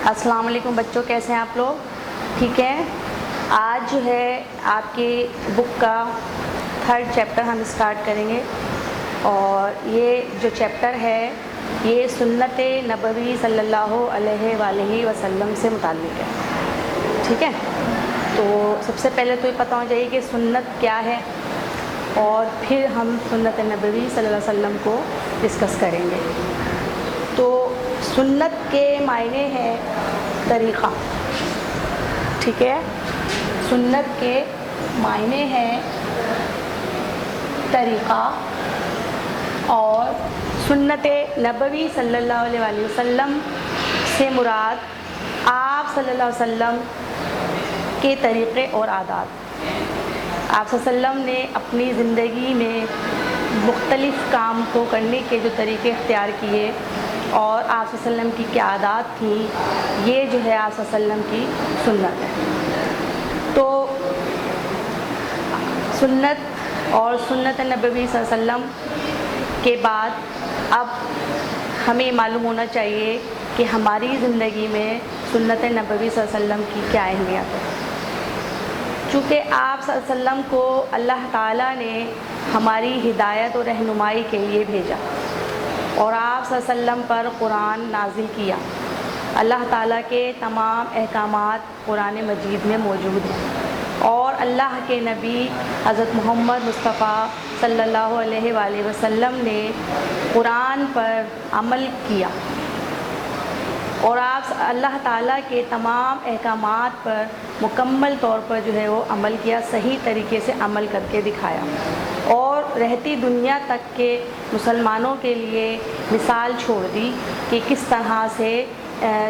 السلام علیکم بچوں، کیسے ہیں آپ لوگ؟ ٹھیک ہے. آج جو ہے آپ کی بک کا 3rd چیپٹر ہم اسٹارٹ کریں گے، اور یہ جو چیپٹر ہے یہ سنت نبوی صلی اللہ علیہ وآلہ وسلم سے متعلق ہے. ٹھیک ہے، تو سب سے پہلے تو یہ پتہ ہونا چاہیے کہ سنت کیا ہے، اور پھر ہم سنت نبوی صلی اللہ علیہ وسلم کو ڈسکس کریں گے. تو سنت کے معنی ہے طریقہ. ٹھیک ہے، سنت کے معنی ہے طریقہ، اور سنت نبوی صلی اللہ علیہ وآلہ وسلم سے مراد آپ صلی اللہ علیہ وسلم کے طریقے اور عادات. آپ صلی اللہ علیہ وسلم نے اپنی زندگی میں مختلف کام کو کرنے کے جو طریقے اختیار کیے، اور آپ صلی اللہ علیہ وسلم کی کیا عادات تھیں، یہ جو ہے آپ صلی اللہ علیہ وسلم کی سنت ہے. تو سنت اور سنت نبوی صلی اللہ علیہ وسلم کے بعد اب ہمیں معلوم ہونا چاہیے کہ ہماری زندگی میں سنت نبوی صلی اللہ علیہ وسلم کی کیا اہمیت ہے. چونکہ آپ صلی اللہ علیہ وسلم کو اللہ تعالیٰ نے ہماری ہدایت و رہنمائی کے لیے بھیجا، اور آپ صلی اللہ علیہ وسلم پر قرآن نازل کیا. اللہ تعالیٰ کے تمام احکامات قرآن مجید میں موجود ہیں، اور اللہ کے نبی حضرت محمد مصطفیٰ صلی اللہ علیہ وآلہ وسلم نے قرآن پر عمل کیا، اور آپ اللہ تعالیٰ کے تمام احکامات پر مکمل طور پر جو ہے وہ عمل کیا، صحیح طریقے سے عمل کر کے دکھایا، اور رہتی دنیا تک کے مسلمانوں کے لیے مثال چھوڑ دی کہ کس طرح سے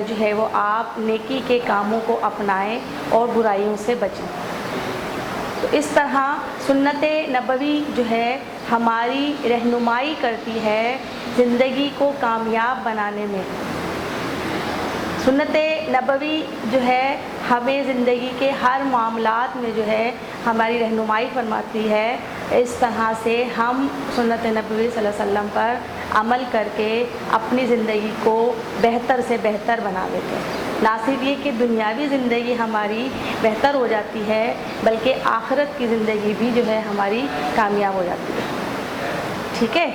جو ہے وہ آپ نیکی کے کاموں کو اپنائیں اور برائیوں سے بچیں. تو اس طرح سنت نبوی جو ہے ہماری رہنمائی کرتی ہے زندگی کو کامیاب بنانے میں. سنت نبوی جو ہے ہمیں زندگی کے ہر معاملات میں جو ہے ہماری رہنمائی فرماتی ہے. اس طرح سے ہم سنت نبوی صلی اللہ علیہ وسلم پر عمل کر کے اپنی زندگی کو بہتر سے بہتر بنا دیتے ہیں. نہ صرف یہ کہ دنیاوی زندگی ہماری بہتر ہو جاتی ہے، بلکہ آخرت کی زندگی بھی جو ہے ہماری کامیاب ہو جاتی ہے. ٹھیک ہے،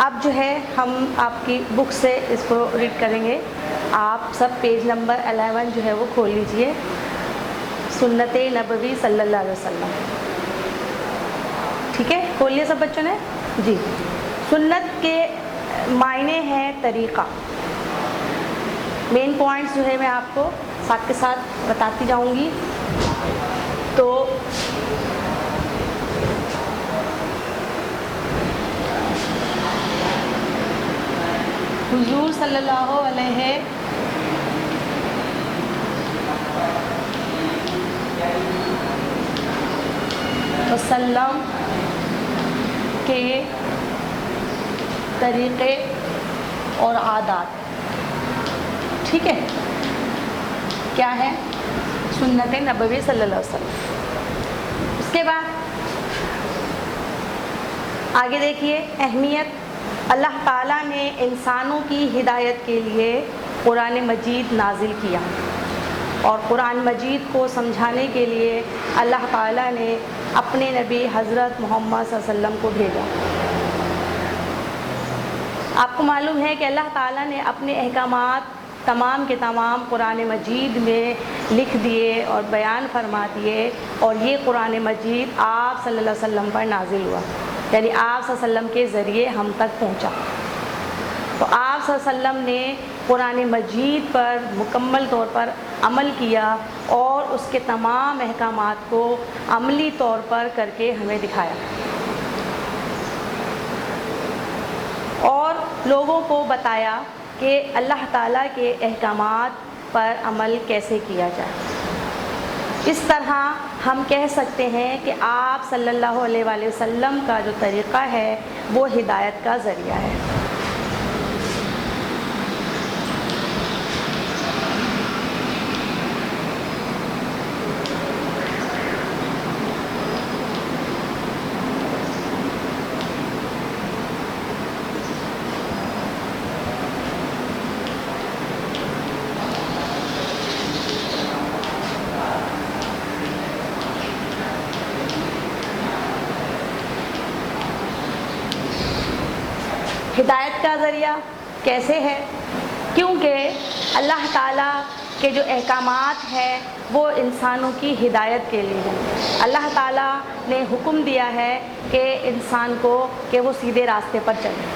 اب جو ہے ہم آپ کی بک سے اس کو ریڈ کریں گے. آپ سب پیج نمبر 11 جو ہے وہ کھول لیجئے. سنت نبوی صلی اللہ علیہ وسلم. ٹھیک ہے، کھول لیا سب بچوں نے؟ جی. سنت کے معنی ہے طریقہ. مین پوائنٹس جو ہے میں آپ کو ساتھ کے ساتھ بتاتی جاؤں گی. تو حضور صلی اللہ علیہ وسلم کے طریقے اور عادات. ٹھیک ہے، کیا ہے؟ سنت نبوی صلی اللہ علیہ وسلم. اس کے بعد آگے دیکھیے اہمیت. اللہ تعالیٰ نے انسانوں کی ہدایت کے لیے قرآن مجید نازل کیا، اور قرآن مجید کو سمجھانے کے لیے اللہ تعالیٰ نے اپنے نبی حضرت محمد صلی اللہ علیہ وسلم کو بھیجا. آپ کو معلوم ہے کہ اللہ تعالیٰ نے اپنے احکامات تمام کے تمام قرآن مجید میں لکھ دیے اور بیان فرما دیے، اور یہ قرآن مجید آپ صلی اللہ علیہ وسلم پر نازل ہوا، یعنی آپ صلی اللہ علیہ وسلم کے ذریعے ہم تک پہنچا. تو آپ صلی اللہ علیہ وسلم نے قرآن مجید پر مکمل طور پر عمل کیا، اور اس کے تمام احکامات کو عملی طور پر کر کے ہمیں دکھایا، اور لوگوں کو بتایا کہ اللہ تعالیٰ کے احکامات پر عمل کیسے کیا جائے. اس طرح ہم کہہ سکتے ہیں کہ آپ صلی اللہ علیہ وآلہ وسلم کا جو طریقہ ہے وہ ہدایت کا ذریعہ ہے. ہدایت کا ذریعہ کیسے ہے؟ کیونکہ اللہ تعالیٰ کے جو احکامات ہیں وہ انسانوں کی ہدایت کے لیے ہیں۔ اللہ تعالیٰ نے حکم دیا ہے کہ انسان کو کہ وہ سیدھے راستے پر چلے۔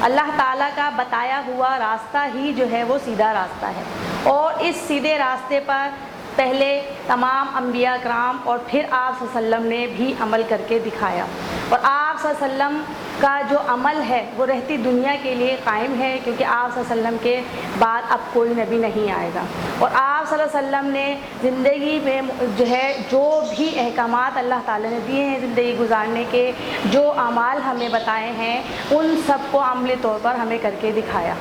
اللہ تعالیٰ کا بتایا ہوا راستہ ہی جو ہے وہ سیدھا راستہ ہے، اور اس سیدھے راستے پر پہلے تمام انبیاء کرام اور پھر آپ صلی اللہ علیہ وسلم نے بھی عمل کر کے دکھایا، اور آپ صلی اللہ علیہ وسلم کا جو عمل ہے وہ رہتی دنیا کے لیے قائم ہے، کیونکہ آپ صلی اللہ علیہ وسلم کے بعد اب کوئی نبی نہیں آئے گا۔ اور آپ صلی اللہ علیہ وسلم نے زندگی میں جو ہے جو بھی احکامات اللہ تعالیٰ نے دیے ہیں زندگی گزارنے کے، جو اعمال ہمیں بتائے ہیں، ان سب کو عملی طور پر ہمیں کر کے دکھایا۔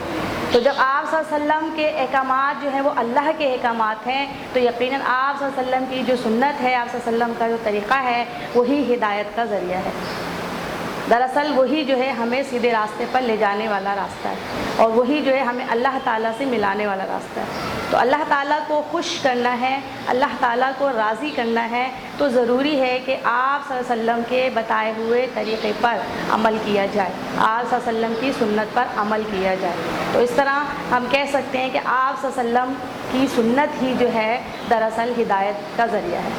تو جب آپ صلی اللہ علیہ وسلم کے احکامات جو ہیں وہ اللہ کے احکامات ہیں، تو یقیناً آپ صلی اللہ علیہ وسلم کی جو سنت ہے، آپ صلی اللہ علیہ وسلم کا جو طریقہ ہے، وہی ہدایت کا ذریعہ ہے۔ دراصل وہی جو ہے ہمیں سیدھے راستے پر لے جانے والا راستہ ہے، اور وہی جو ہے ہمیں اللہ تعالیٰ سے ملانے والا راستہ ہے۔ تو اللہ تعالیٰ کو خوش کرنا ہے، اللہ تعالیٰ کو راضی کرنا ہے، تو ضروری ہے کہ آپ صلی اللہ علیہ وسلم کے بتائے ہوئے طریقے پر عمل کیا جائے، آپ صلی اللہ علیہ وسلم کی سنت پر عمل کیا جائے۔ تو اس طرح ہم کہہ سکتے ہیں کہ آپ صلی اللہ علیہ وسلم کی سنت ہی جو ہے دراصل ہدایت کا ذریعہ ہے۔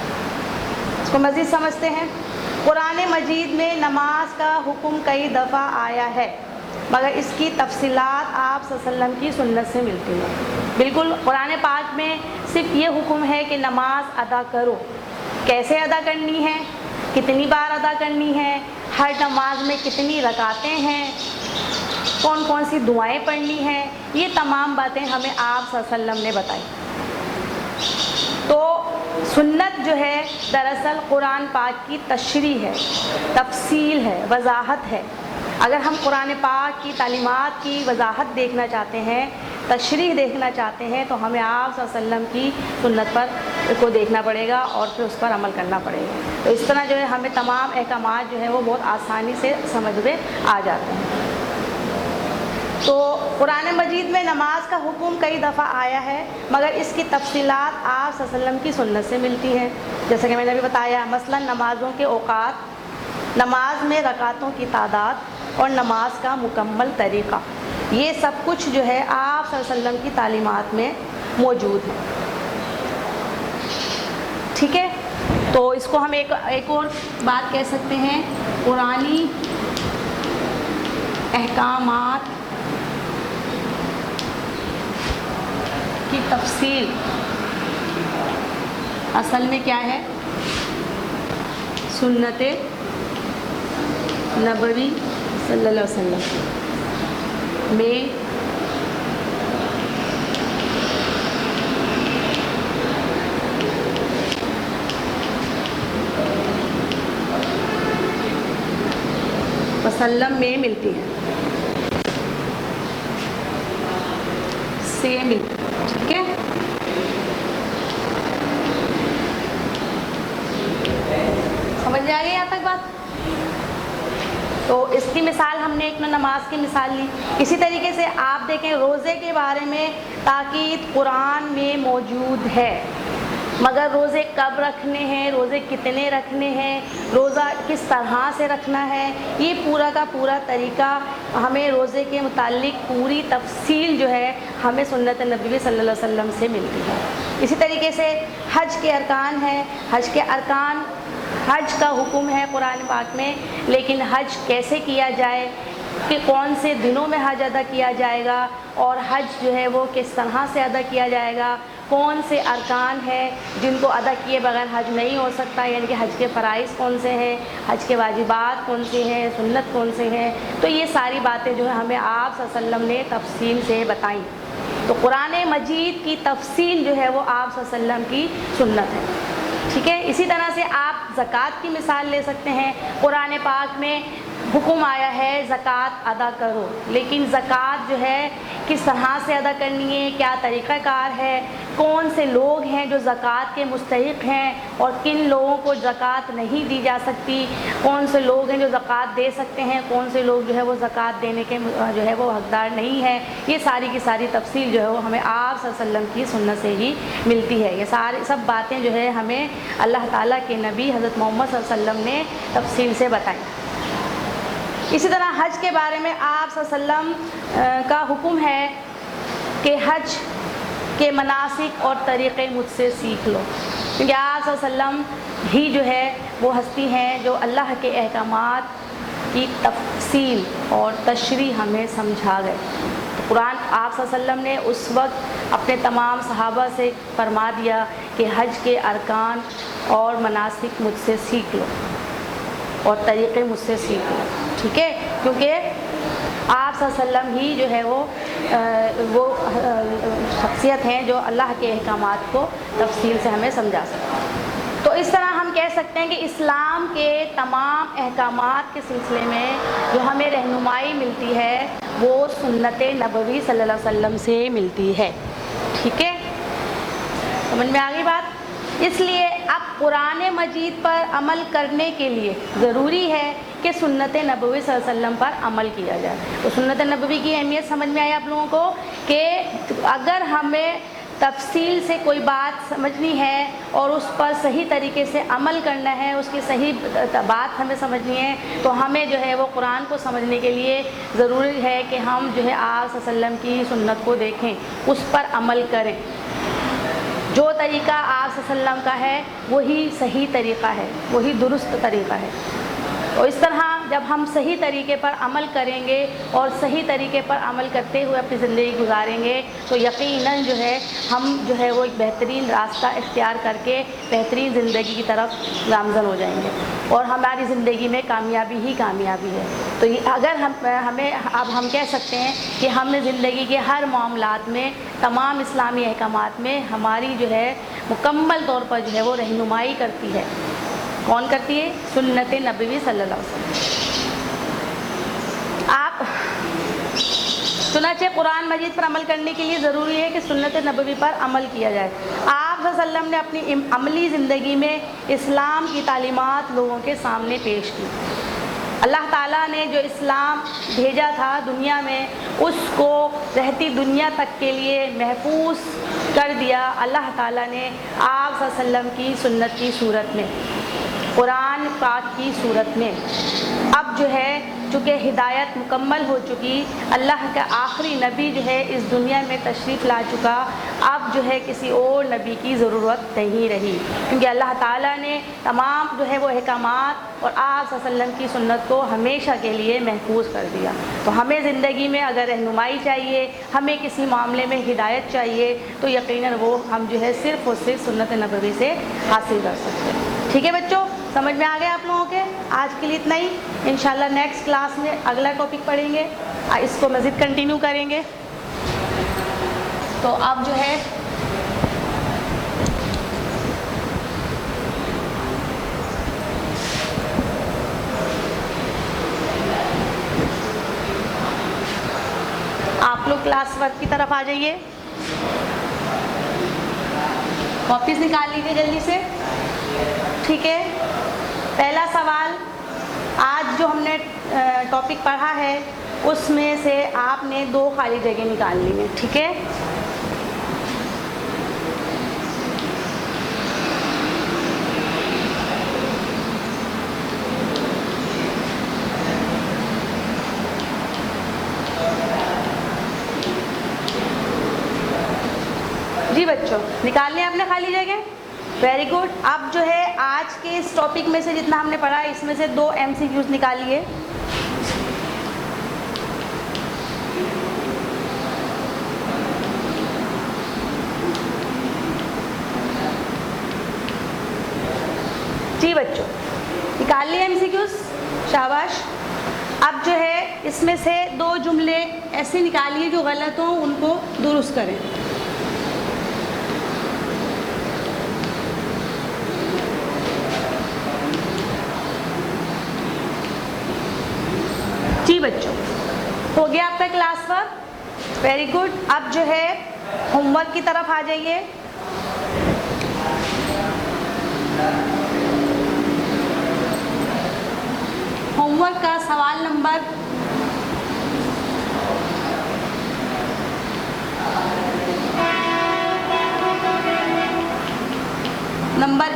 اس کو مزید سمجھتے ہیں۔ قرآن مجید میں نماز کا حکم کئی دفعہ آیا ہے، مگر اس کی تفصیلات آپ صلی اللہ علیہ وسلم کی سنت سے ملتی ہیں۔ بالکل قرآن پاک میں صرف یہ حکم ہے کہ نماز ادا کرو، کیسے ادا کرنی ہے، کتنی بار ادا کرنی ہے، ہر نماز میں کتنی رکعتیں ہیں، کون کون سی دعائیں پڑھنی ہیں، یہ تمام باتیں ہمیں آپ صلی اللہ علیہ وسلم نے بتائی۔ تو سنت جو ہے دراصل قرآن پاک کی تشریح ہے، تفصیل ہے، وضاحت ہے۔ اگر ہم قرآن پاک کی تعلیمات کی وضاحت دیکھنا چاہتے ہیں، تشریح دیکھنا چاہتے ہیں، تو ہمیں آپ صلی اللہ علیہ وسلم کی سنت پر کو دیکھنا پڑے گا اور پھر اس پر عمل کرنا پڑے گا۔ تو اس طرح جو ہے ہمیں تمام احکامات جو ہیں وہ بہت آسانی سے سمجھ میں آ جاتے ہیں۔ تو قرآن مجید میں نماز کا حکم کئی دفعہ آیا ہے، مگر اس کی تفصیلات آپ صلی اللہ علیہ وسلم کی سنت سے ملتی ہیں۔ جیسا کہ میں نے ابھی بتایا، مثلا نمازوں کے اوقات، نماز میں رکعتوں کی تعداد اور نماز کا مکمل طریقہ، یہ سب کچھ جو ہے آپ صلی اللہ علیہ وسلم کی تعلیمات میں موجود ہے۔ ٹھیک ہے، تو اس کو ہم ایک اور بات کہہ سکتے ہیں، قرآنی احکامات کی تفصیل اصل میں کیا ہے؟ سنت نبوی صلی اللہ علیہ وسلم میں وسلم میں ملتی ہے، سے ملتی ہے۔ ٹھیک ہے، سمجھ آ گئی یہاں تک بات؟ تو اس کی مثال ہم نے ایک نماز کی مثال لی۔ اسی طریقے سے آپ دیکھیں روزے کے بارے میں تاکید قرآن میں موجود ہے، مگر روزے کب رکھنے ہیں، روزے کتنے رکھنے ہیں، روزہ کس طرح سے رکھنا ہے، یہ پورا کا پورا طریقہ ہمیں روزے کے متعلق پوری تفصیل جو ہے ہمیں سنت نبوی صلی اللہ علیہ وسلم سے ملتی ہے۔ اسی طریقے سے حج کے ارکان ہیں، حج کے ارکان، حج کا حکم ہے قرآن پاک میں، لیکن حج کیسے کیا جائے، کہ کون سے دنوں میں حج ادا کیا جائے گا، اور حج جو ہے وہ کس طرح سے ادا کیا جائے گا، کون سے ارکان ہیں جن کو ادا کیے بغیر حج نہیں ہو سکتا، یعنی کہ حج کے فرائض کون سے ہیں، حج کے واجبات کون سے ہیں، سنت کون سے ہیں، تو یہ ساری باتیں جو ہے ہمیں آپ صلی اللہ علیہ وسلم نے تفصیل سے بتائیں۔ تو قرآن مجید کی تفصیل جو ہے وہ آپ صلی اللہ علیہ وسلم کی سنت ہے۔ ٹھیک ہے، اسی طرح سے آپ زکوٰۃ کی مثال لے سکتے ہیں۔ قرآن پاک میں حکم آیا ہے زکوٰۃ ادا کرو، لیکن زکوٰۃ جو ہے کس طرح سے ادا کرنی ہے، کیا طریقہ کار ہے، کون سے لوگ ہیں جو زکوٰۃ کے مستحق ہیں اور کن لوگوں کو زکوٰۃ نہیں دی جا سکتی، کون سے لوگ ہیں جو زکوٰۃ دے سکتے ہیں، کون سے لوگ جو ہے وہ زکوٰۃ دینے کے جو ہے وہ حقدار نہیں ہے، یہ ساری کی ساری تفصیل جو ہے وہ ہمیں آپ صلی اللہ علیہ وسلم کی سنت سے ہی ملتی ہے۔ یہ ساری سب باتیں جو ہے ہمیں اللہ تعالیٰ کے نبی حضرت محمد صلی اللہ علیہ وسلم نے تفصیل سے بتائیں۔ اسی طرح حج کے بارے میں آپ صلی اللہ علیہ وسلم کا حکم ہے کہ حج کے مناسک اور طریقے مجھ سے سیکھ لو، کیونکہ آپ صلی اللہ علیہ وسلم ہی جو ہے وہ ہستی ہیں جو اللہ کے احکامات کی تفصیل اور تشریح ہمیں سمجھا گئے۔ قرآن آپ صلی اللہ علیہ وسلم نے اس وقت اپنے تمام صحابہ سے فرما دیا کہ حج کے ارکان اور مناسک مجھ سے سیکھ لو اور طریقے مجھ سے سیکھ لو، ٹھیک ہے، کیونکہ آپ صلی اللہ علیہ وسلم ہی جو ہے وہ شخصیت ہیں جو اللہ کے احکامات کو تفصیل سے ہمیں سمجھا سکتے ہیں۔ تو اس طرح ہم کہہ سکتے ہیں کہ اسلام کے تمام احکامات کے سلسلے میں جو ہمیں رہنمائی ملتی ہے وہ سنت نبوی صلی اللہ علیہ وسلم سے ملتی ہے، ٹھیک ہے، سمجھ میں آ گئی بات؟ اس لیے اب قرآن مجید پر عمل کرنے کے لیے ضروری ہے کہ سنت نبوی صلی اللہ علیہ وسلم پر عمل کیا جائے۔ تو سنت نبوی کی اہمیت سمجھ میں آئی آپ لوگوں کو کہ اگر ہمیں تفصیل سے کوئی بات سمجھنی ہے اور اس پر صحیح طریقے سے عمل کرنا ہے، اس کی صحیح بات ہمیں سمجھنی ہے، تو ہمیں جو ہے وہ قرآن کو سمجھنے کے لیے ضروری ہے کہ ہم جو ہے آپ صلی اللہ علیہ وسلم کی سنت کو دیکھیں، اس پر عمل کریں۔ جو طریقہ آپ صلی اللہ علیہ وسلم کا ہے وہی صحیح طریقہ ہے، وہی درست طریقہ ہے۔ اور اس طرح جب ہم صحیح طریقے پر عمل کریں گے اور صحیح طریقے پر عمل کرتے ہوئے اپنی زندگی گزاریں گے تو یقیناً جو ہے ہم جو ہے وہ ایک بہترین راستہ اختیار کر کے بہترین زندگی کی طرف گامزن ہو جائیں گے اور ہماری زندگی میں کامیابی ہی کامیابی ہے۔ تو اگر ہم کہہ سکتے ہیں کہ ہم نے زندگی کے ہر معاملات میں تمام اسلامی احکامات میں ہماری جو ہے مکمل طور پر جو ہے وہ رہنمائی کرتی ہے، کون کرتی ہے؟ سنت نبوی صلی اللہ علیہ وسلم۔ آپ چنانچہ قرآن مجید پر عمل کرنے کے لیے ضروری ہے کہ سنت نبوی پر عمل کیا جائے۔ آپ صلی اللہ علیہ وسلم نے اپنی عملی زندگی میں اسلام کی تعلیمات لوگوں کے سامنے پیش کی۔ اللہ تعالیٰ نے جو اسلام بھیجا تھا دنیا میں، اس کو رہتی دنیا تک کے لیے محفوظ کر دیا اللہ تعالیٰ نے آپ صلی اللہ علیہ وسلم کی سنت کی صورت میں، قرآن پاک کی صورت میں۔ اب جو ہے چونکہ ہدایت مکمل ہو چکی، اللہ کا آخری نبی جو ہے اس دنیا میں تشریف لا چکا، اب جو ہے کسی اور نبی کی ضرورت نہیں رہی، کیونکہ اللہ تعالیٰ نے تمام جو ہے وہ احکامات اور آپ صلی اللہ علیہ وسلم کی سنت کو ہمیشہ کے لیے محفوظ کر دیا۔ تو ہمیں زندگی میں اگر رہنمائی چاہیے، ہمیں کسی معاملے میں ہدایت چاہیے، تو یقیناً وہ ہم جو ہے صرف اور صرف سنت نبوی سے حاصل کر سکتے ہیں۔ ٹھیک ہے بچوں، سمجھ میں آ گیا آپ لوگوں کے؟ آج کے لیے اتنا ہی، انشاءاللہ نیکسٹ کلاس میں اگلا ٹاپک پڑھیں گے، اس کو مزید کنٹینیو کریں گے۔ تو اب جو ہے آپ لوگ کلاس ورک کی طرف آ جائیے، کاپیز نکال لیجیے جلدی سے، ٹھیک ہے۔ پہلا سوال، آج جو ہم نے ٹاپک پڑھا ہے اس میں سے آپ نے 2 خالی جگہ نکالنی ہے، ٹھیک ہے۔ جی بچوں، نکال لیں آپ نے خالی جگہ، ویری گڈ۔ اب جو ہے آج کے اس ٹاپک میں سے جتنا ہم نے پڑھا ہے اس میں سے 2 MCQs نکالیے۔ جی بچوں، نکال لیے MCQs، شاباش۔ اب جو ہے اس میں سے 2 جملے ایسے نکالیے جو غلط ہوں ان کو درست کریں۔ جی بچوں، ہو گیا آپ کا کلاس ورک، ویری گڈ۔ اب جو ہے ہوم ورک کی طرف آ جائیے۔ ہوم ورک کا سوال نمبر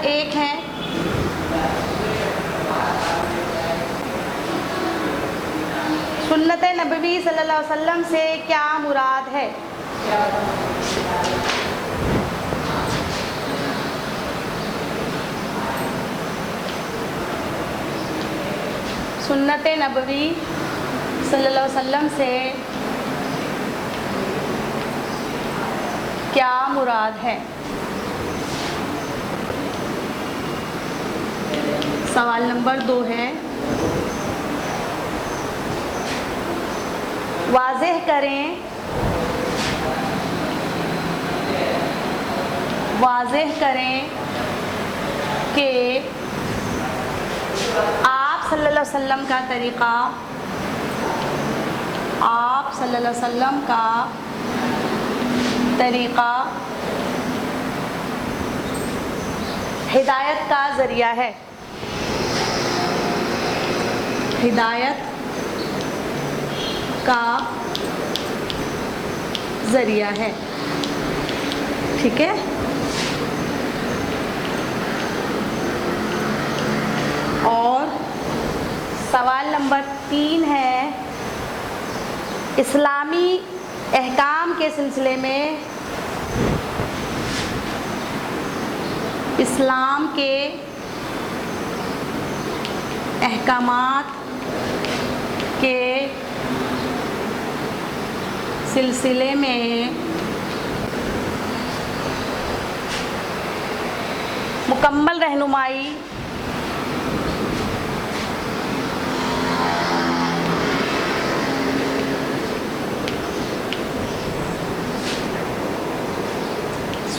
1 ہے، سنت نبوی صلی اللہ علیہ وسلم سے کیا مراد ہے؟ سنت نبوی صلی اللہ علیہ وسلم سے کیا مراد ہے؟ سوال نمبر 2 ہے، واضح کریں کہ آپ صلی اللہ علیہ وسلم کا طریقہ، آپ صلی اللہ علیہ وسلم کا طریقہ ہدایت کا ذریعہ ہے، ہدایت کا ذریعہ ہے، ٹھیک ہے؟ اور سوال نمبر 3 ہے، اسلامی احکام کے سلسلے میں اسلام کے احکامات کے سلسلے میں مکمل رہنمائی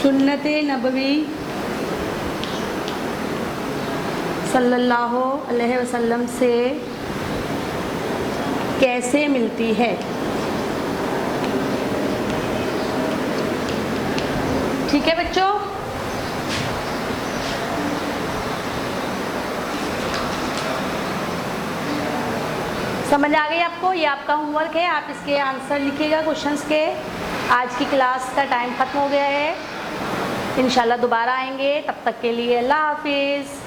سنت نبوی صلی اللہ علیہ وسلم سے کیسے ملتی ہے؟ ٹھیک ہے بچوں، سمجھ آ گئی آپ کو؟ یہ آپ کا ہوم ورک ہے، آپ اس کے آنسر لکھیے گا کوشچنس کے۔ آج کی کلاس کا ٹائم ختم ہو گیا ہے، انشاءاللہ دوبارہ آئیں گے، تب تک کے لیے اللہ حافظ۔